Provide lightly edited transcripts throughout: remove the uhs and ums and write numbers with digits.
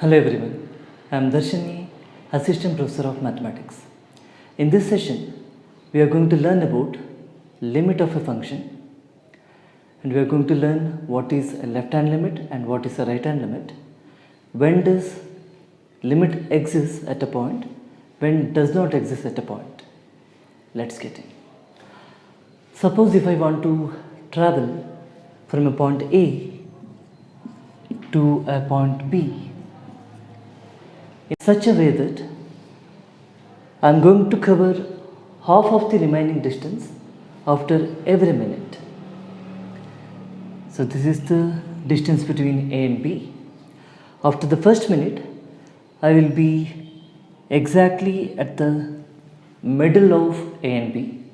Hello everyone, I am Darshini, Assistant Professor of Mathematics. In this session, we are going to learn about limit of a function, and we are going to learn what is a left hand limit and what is a right hand limit. When does limit exist at a point, when it does not exist at a point. Let's get in. Suppose if I want to travel from a point A to a point B in such a way that I am going to cover half of the remaining distance after every minute. So this is the distance between A and B. After the first minute, I will be exactly at the middle of A and B.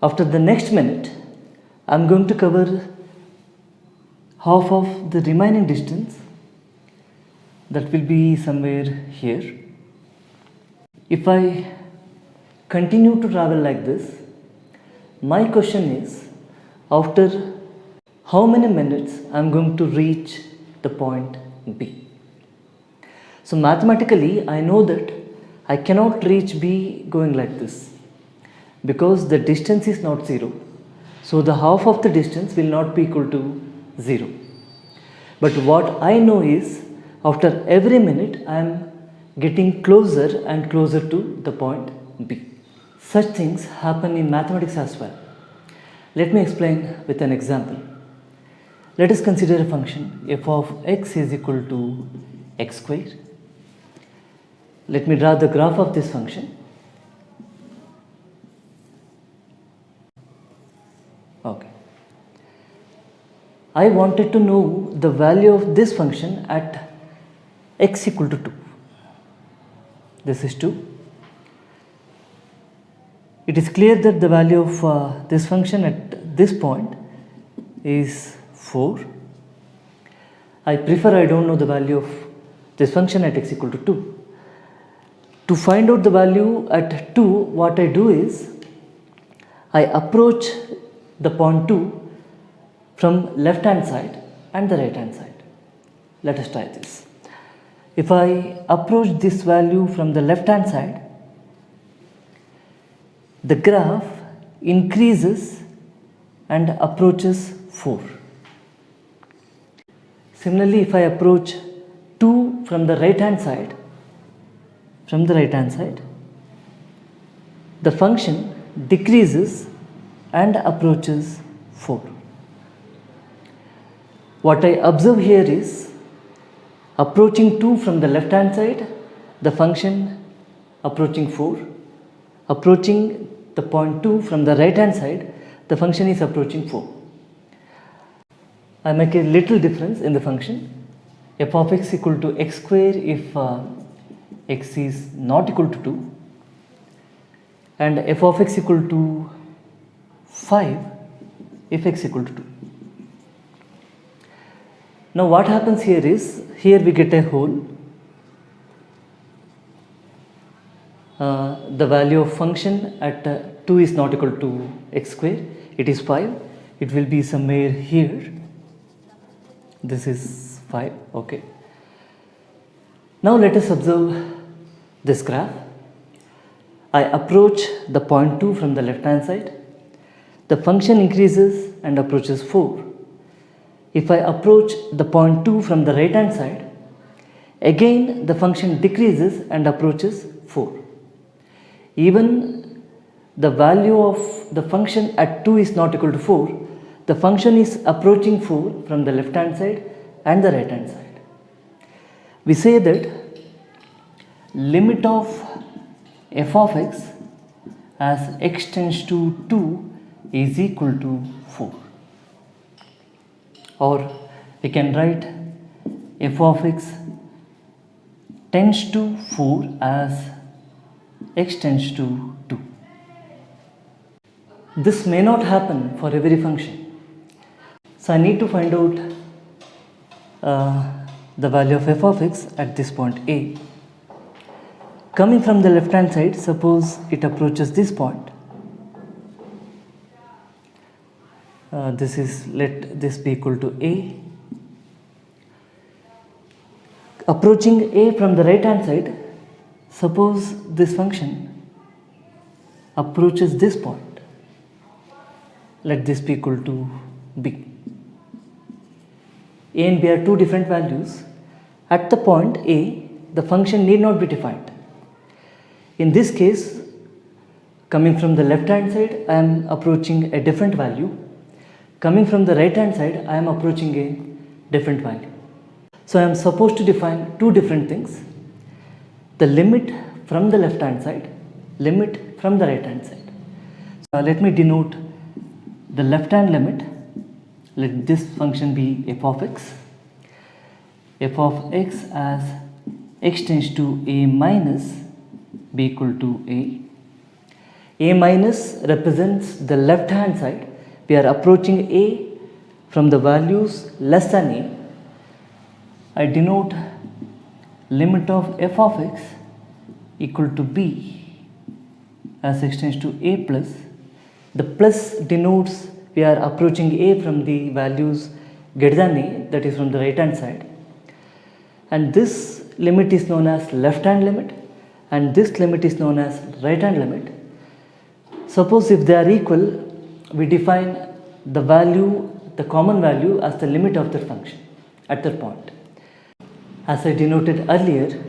After the next minute, I am going to cover half of the remaining distance, that will be somewhere here. If I continue to travel like this, my question is, after how many minutes I am going to reach the point B? So mathematically, I know that I cannot reach B going like this, because the distance is not 0. So the half of the distance will not be equal to 0. But what I know is, after every minute I am getting closer and closer to the point B. Such things happen in mathematics as well. Let me explain with an example. Let us consider a function f of x is equal to x square. Let me draw the graph of this function. Okay. I wanted to know the value of this function at x equal to 2. This is 2. It is clear that the value of this function at this point is 4. I don't know the value of this function at x equal to 2. To find out the value at 2, what I do is, I approach the point 2 from left hand side and the right hand side. Let us try this. If I approach this value from the left hand side, the graph increases and approaches 4. Similarly, if I approach 2 from the right hand side, the function decreases and approaches 4. What I observe here is, approaching 2 from the left hand side, the function approaching 4. Approaching the point 2 from the right hand side, the function is approaching 4. I make a little difference in the function. F of x equal to x square if x is not equal to 2, and f of x equal to 5 if x equal to 2. Now what happens here is, here we get a whole. The value of function at 2 is not equal to x square, it is 5. It will be somewhere here. This is 5, okay. Now let us observe this graph. I approach the point 2 from the left hand side. The function increases and approaches 4. If I approach the point 2 from the right hand side, again the function decreases and approaches 4. Even the value of the function at 2 is not equal to 4, the function is approaching 4 from the left hand side and the right hand side. We say that limit of f of x as x tends to 2 is equal to 4. Or we can write f of x tends to 4 as x tends to 2. This may not happen for every function. So I need to find out the value of f of x at this point A. Coming from the left hand side, suppose it approaches this point. Let this be equal to A. Approaching a from the right hand side, suppose this function approaches this point. Let this be equal to b. A and b are two different values. At the point a, the function need not be defined. In this case, coming from the left hand side, I am approaching a different value. Coming from the right hand side, I am approaching a different value. So I am supposed to define two different things: the limit from the left hand side, limit from the right hand side. So let me denote the left hand limit. Let this function be f of x. F of x as x tends to a minus b equal to a. A minus represents the left hand side. We are approaching a from the values less than a. I denote limit of f of x equal to b as x tends to a plus. The plus denotes we are approaching a from the values greater than a, that is from the right hand side. And this limit is known as left hand limit, and this limit is known as right hand limit. Suppose if they are equal, we define the value, the common value, as the limit of that function at that point. As I denoted earlier,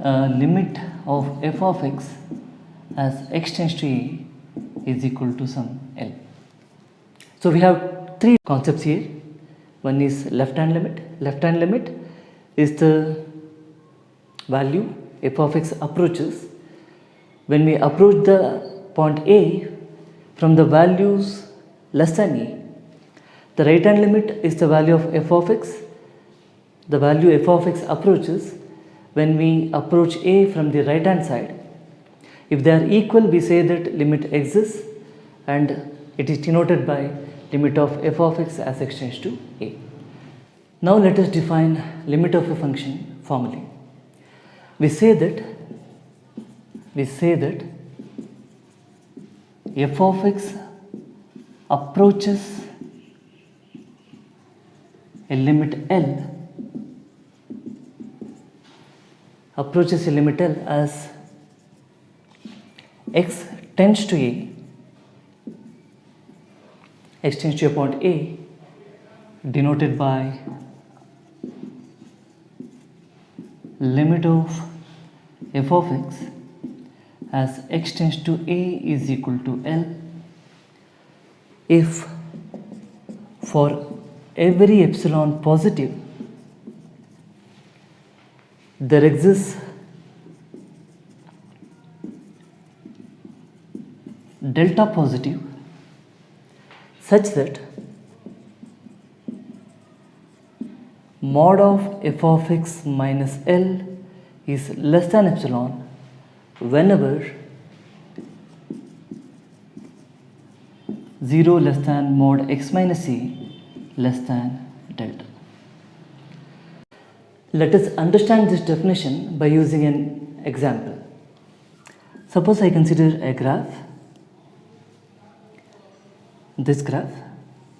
limit of f of x as x tends to a is equal to some L. So we have three concepts here. One is left hand limit. Left hand limit is the value f of x approaches when we approach the point a from the values less than a. The right hand limit is the value of f of x, the value f of x approaches when we approach a from the right hand side. If they are equal, we say that limit exists, and it is denoted by limit of f of x as x tends to a. Now let us define limit of a function formally. We say that f of x approaches a limit L, approaches a limit L as x tends to a, x tends to a point a, denoted by limit of f of x as x tends to a is equal to L if for every epsilon positive there exists delta positive such that mod of f of x minus L is less than epsilon whenever 0 less than mod x minus c less than delta. Let us understand this definition by using an example. Suppose I consider a graph, this graph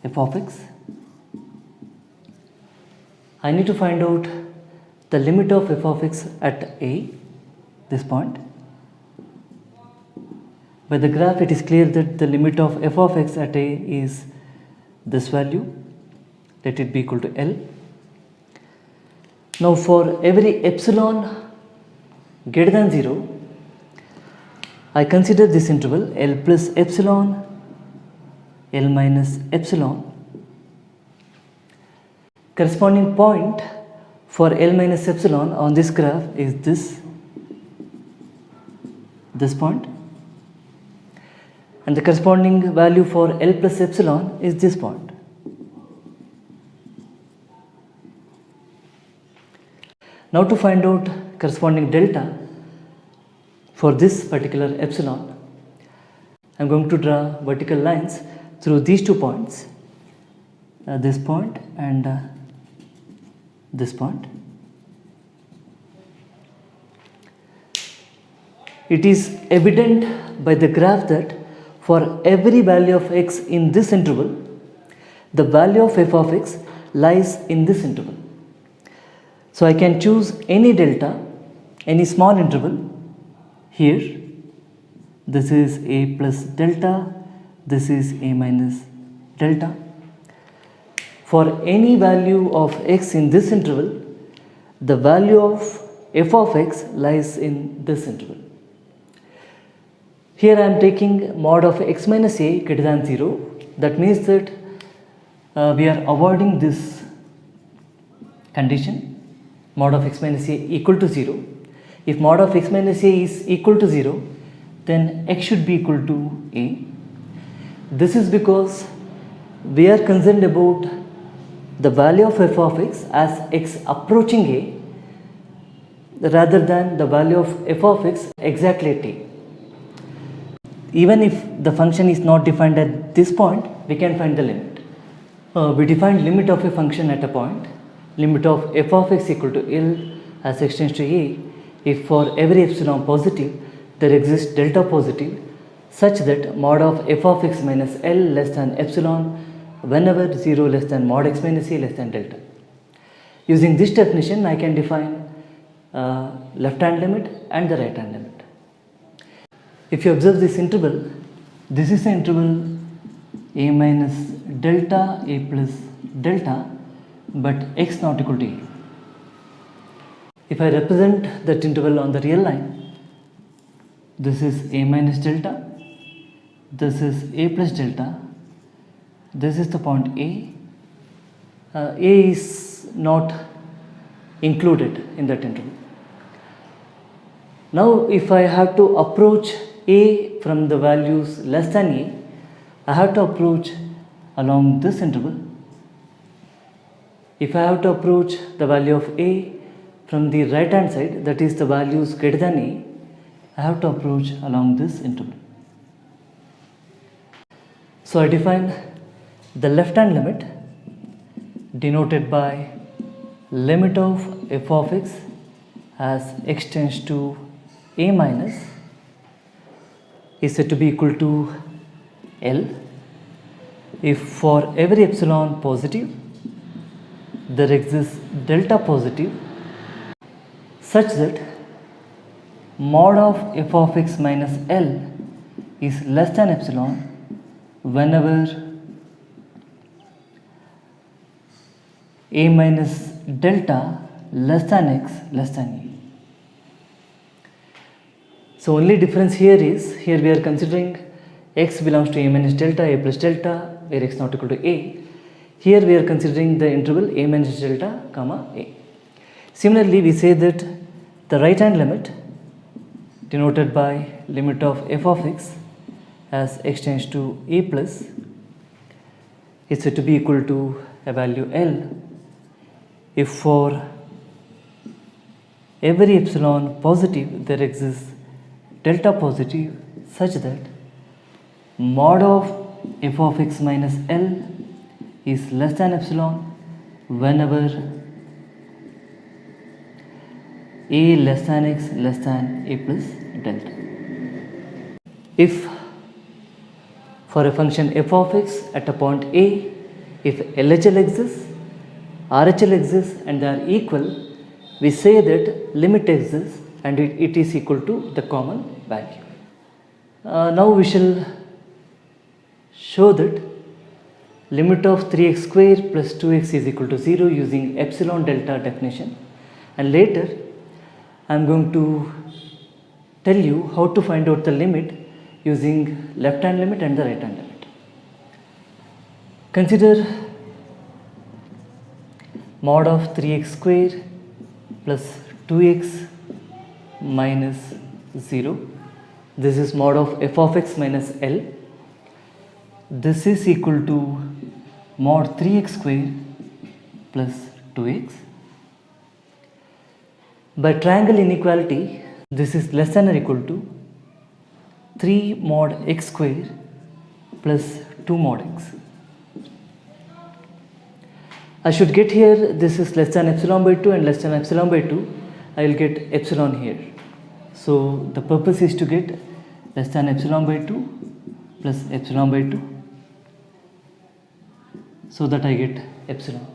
f of x. I need to find out the limit of f of x at a, this point. By the graph, it is clear that the limit of f of x at a is this value. Let it be equal to L. Now for every epsilon greater than 0, I consider this interval L plus epsilon, L minus epsilon. Corresponding point for L minus epsilon on this graph is this point, and the corresponding value for L plus epsilon is this point. Now to find out corresponding delta for this particular epsilon, I am going to draw vertical lines through these 2 points, this point and this point. It is evident by the graph that for every value of x in this interval, the value of f of x lies in this interval. So I can choose any delta, any small interval here. This is a plus delta, this is a minus delta. For any value of x in this interval, the value of f of x lies in this interval. Here I am taking mod of x minus a greater than 0. That means that we are avoiding this condition, mod of x minus a equal to 0. If mod of x minus a is equal to 0, then x should be equal to a. This is because we are concerned about the value of f of x as x approaching a rather than the value of f of x exactly at a. Even if the function is not defined at this point, we can find the limit. We define limit of a function at a point, limit of f of x equal to L as x tends to a, if for every epsilon positive there exists delta positive such that mod of f of x minus L less than epsilon whenever 0 less than mod x minus a less than delta. Using this definition, I can define left hand limit and the right hand limit. If you observe this interval, this is the interval a minus delta, a plus delta, but x not equal to a. If I represent that interval on the real line, this is a minus delta, this is a plus delta, this is the point a. A is not included in that interval. Now if I have to approach a from the values less than a, I have to approach along this interval. If I have to approach the value of a from the right hand side, that is the values greater than a, I have to approach along this interval. So I define the left hand limit denoted by limit of f of x as x tends to a minus is said to be equal to L if for every epsilon positive there exists delta positive such that mod of f of x minus L is less than epsilon whenever a minus delta less than x less than a. So only difference here is, here we are considering x belongs to a minus delta, a plus delta, where x not equal to a. Here we are considering the interval a minus delta comma a. Similarly, we say that the right hand limit denoted by limit of f of x as x tends to a plus is said to be equal to a value L if for every epsilon positive there exists delta positive such that mod of f of x minus L is less than epsilon whenever a less than x less than a plus delta. If for a function f of x at a point a, if LHL exists, RHL exists and they are equal, we say that limit exists and it is equal to the common value. Now we shall show that limit of 3x square plus 2x is equal to 0 using epsilon delta definition, and later I am going to tell you how to find out the limit using left hand limit and the right hand limit. Consider mod of 3x square plus 2x minus 0. This is mod of f of x minus L. This is equal to mod 3x square plus 2x. By triangle inequality, this is less than or equal to 3 mod x square plus 2 mod x. I should get here, this is less than epsilon by 2 and less than epsilon by 2. I will get epsilon here. So the purpose is to get less than epsilon by 2 plus epsilon by 2 so that I get epsilon.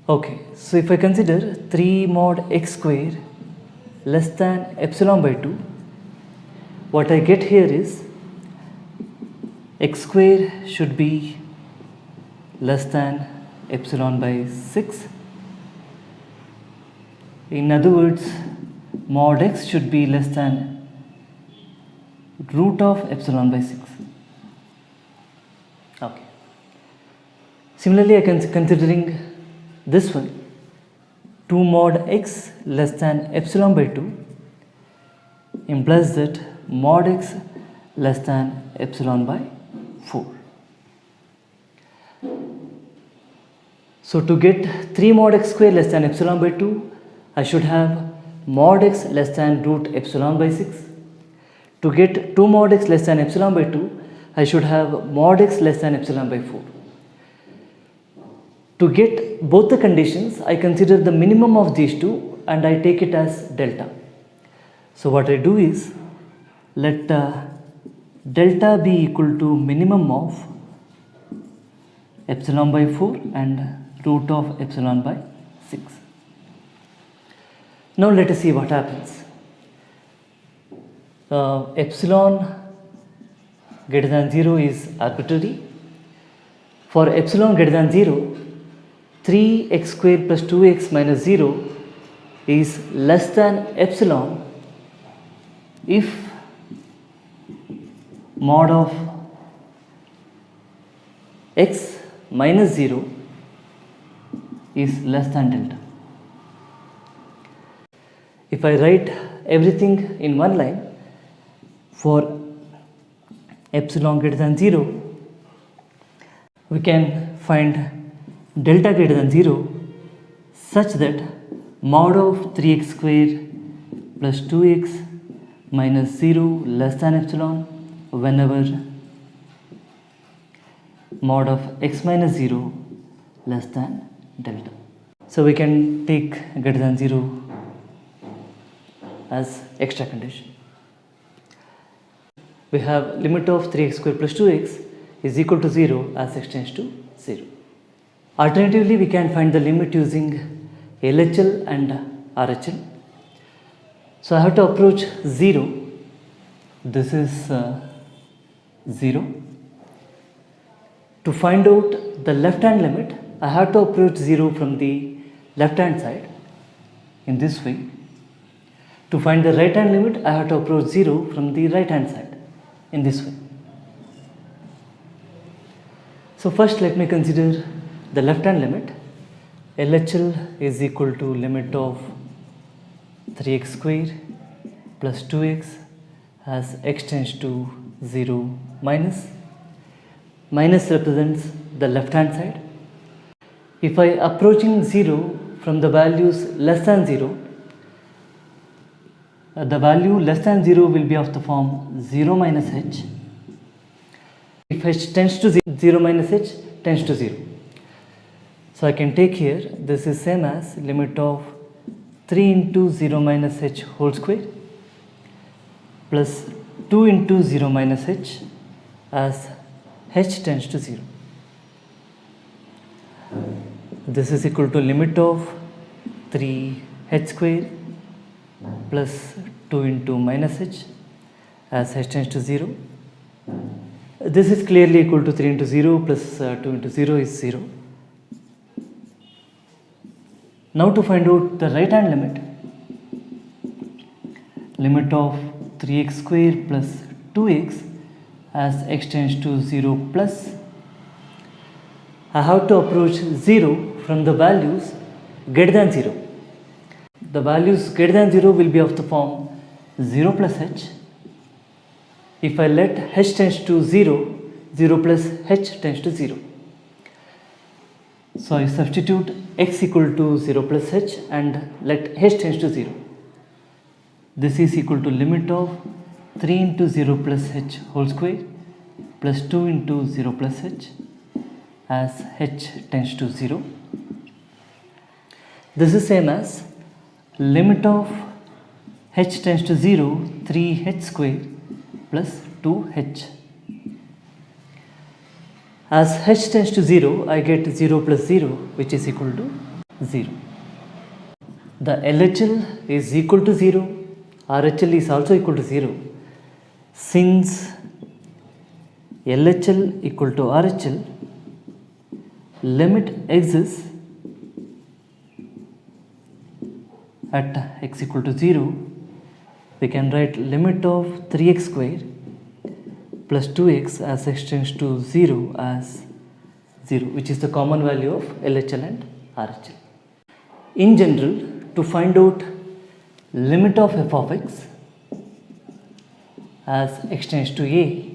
Okay, so if I consider 3 mod x square less than epsilon by 2, what I get here is x square should be less than epsilon by 6. In other words, mod x should be less than root of epsilon by 6. Okay. Similarly, I can considering this one, 2 mod x less than epsilon by 2 implies that mod x less than epsilon by 4. So to get 3 mod x square less than epsilon by 2, I should have mod x less than root epsilon by 6. To get 2 mod x less than epsilon by 2, I should have mod x less than epsilon by 4. To get both the conditions, I consider the minimum of these two and I take it as delta. So what I do is, let delta be equal to minimum of epsilon by 4 and root of epsilon by 6. Now let us see what happens. Epsilon greater than 0 is arbitrary. For epsilon greater than 0, 3x square plus 2x minus 0 is less than epsilon if mod of x minus 0 is less than delta. If I write everything in one line, for epsilon greater than 0, we can find delta greater than 0 such that mod of 3x square plus 2x minus 0 less than epsilon whenever mod of x minus 0 less than delta. So we can take greater than 0 as extra condition. We have limit of 3x square plus 2x is equal to 0 as x tends to 0. Alternatively, we can find the limit using LHL and RHL. So I have to approach 0. This is 0. To find out the left hand limit, I have to approach 0 from the left hand side in this way. To find the right hand limit, I have to approach 0 from the right hand side in this way. So first let me consider the left hand limit. LHL is equal to limit of 3x square plus 2x as x tends to 0 minus. Minus represents the left hand side. If I approaching 0 from the values less than 0, the value less than 0 will be of the form 0 minus h. If h tends to 0 minus h tends to 0. So I can take here, this is same as limit of 3 into 0 minus h whole square plus 2 into 0 minus h as h tends to 0. This is equal to limit of 3h square plus 2 into minus h as h tends to 0. This is clearly equal to 3 into 0 plus 2 into 0 is 0. Now to find out the right hand limit, limit of 3x square plus 2x as x tends to 0 plus, I have to approach 0 from the values greater than 0. The values greater than 0 will be of the form 0 plus h. If I let h tends to 0, 0 plus h tends to 0. So I substitute x equal to 0 plus h and let h tends to 0. This is equal to limit of 3 into 0 plus h whole square plus 2 into 0 plus h as h tends to 0. This is same as limit of h tends to 0, 3h square plus 2h. As h tends to 0, I get 0 plus 0 which is equal to 0. The LHL is equal to 0, RHL is also equal to 0. Since LHL equal to RHL, limit exists at x equal to 0, we can write limit of 3x square plus 2x as x tends to 0 as 0, which is the common value of LHL and RHL. In general, to find out limit of f of x as x tends to a,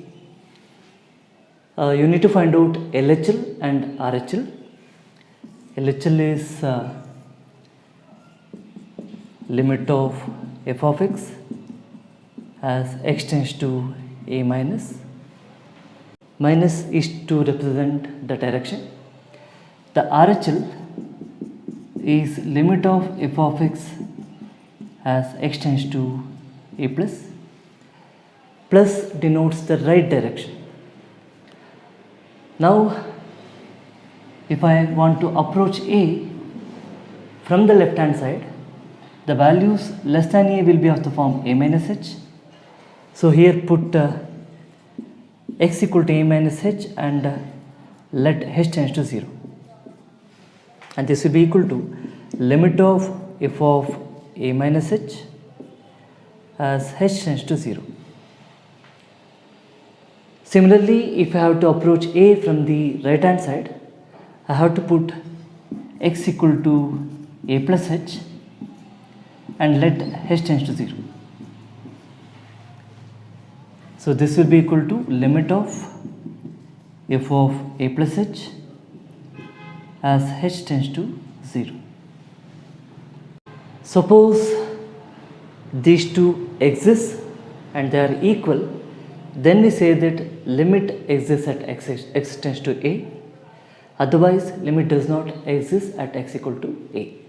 you need to find out LHL and RHL. LHL is limit of f of x as x tends to a minus. Minus is to represent the direction. The RHL is limit of f of x as x tends to a plus. Plus denotes the right direction. Now, if I want to approach a from the left hand side, the values less than a will be of the form a minus h. So here put x equal to a minus h and let h tends to 0. And this will be equal to limit of f of a minus h as h tends to 0. Similarly, if I have to approach a from the right hand side, I have to put x equal to a plus h and let h tends to 0. So this will be equal to limit of f of a plus h as h tends to 0. Suppose these two exist and they are equal, then we say that limit exists at x tends to a, otherwise limit does not exist at x equal to a.